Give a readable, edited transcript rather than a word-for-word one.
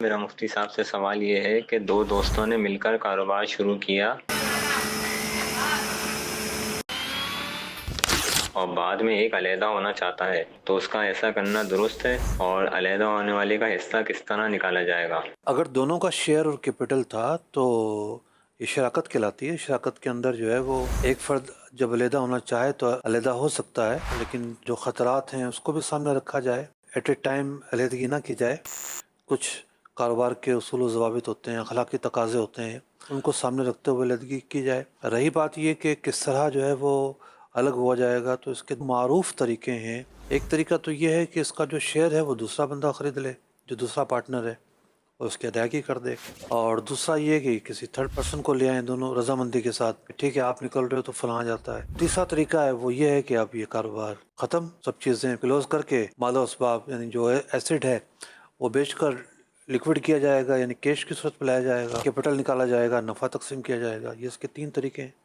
میرا مفتی صاحب سے سوال یہ ہے کہ دو دوستوں نے مل کر کاروبار شروع کیا اور بعد میں ایک علیحدہ ہونا چاہتا ہے، تو اس کا ایسا کرنا درست ہے؟ اور علیحدہ ہونے والے کا حصہ کس طرح نکالا جائے گا؟ اگر دونوں کا شیئر اور کیپٹل تھا تو یہ شراکت کہلاتی ہے۔ شراکت کے اندر جو ہے وہ ایک فرد جب علیحدہ ہونا چاہے تو علیحدہ ہو سکتا ہے، لیکن جو خطرات ہیں اس کو بھی سامنے رکھا جائے۔ ایٹ اے ٹائم علیحدگی نہ کی جائے۔ کچھ کاروبار کے اصول و ضوابط ہوتے ہیں، اخلاقی تقاضے ہوتے ہیں، ان کو سامنے رکھتے ہوئے علیحدگی کی جائے۔ رہی بات یہ کہ کس طرح جو ہے وہ الگ ہوا جائے گا، تو اس کے معروف طریقے ہیں۔ ایک طریقہ تو یہ ہے کہ اس کا جو شیئر ہے وہ دوسرا بندہ خرید لے، جو دوسرا پارٹنر ہے، اور اس کی ادائیگی کر دے۔ اور دوسرا یہ کہ کسی تھرڈ پرسن کو لے آئیں دونوں رضامندی کے ساتھ، ٹھیک ہے آپ نکل رہے ہو تو فلاں جاتا ہے۔ تیسرا طریقہ ہے وہ یہ ہے کہ اب یہ کاروبار ختم، سب چیزیں کلوز کر کے مال و اسباب یعنی جو ایسیڈ ہے وہ بیچ کر لیکوڈ کیا جائے گا، یعنی کیش کی صورت میں لایا جائے گا، کیپٹل نکالا جائے گا، نفع تقسیم کیا جائے گا۔ یہ اس کے تین طریقے ہیں۔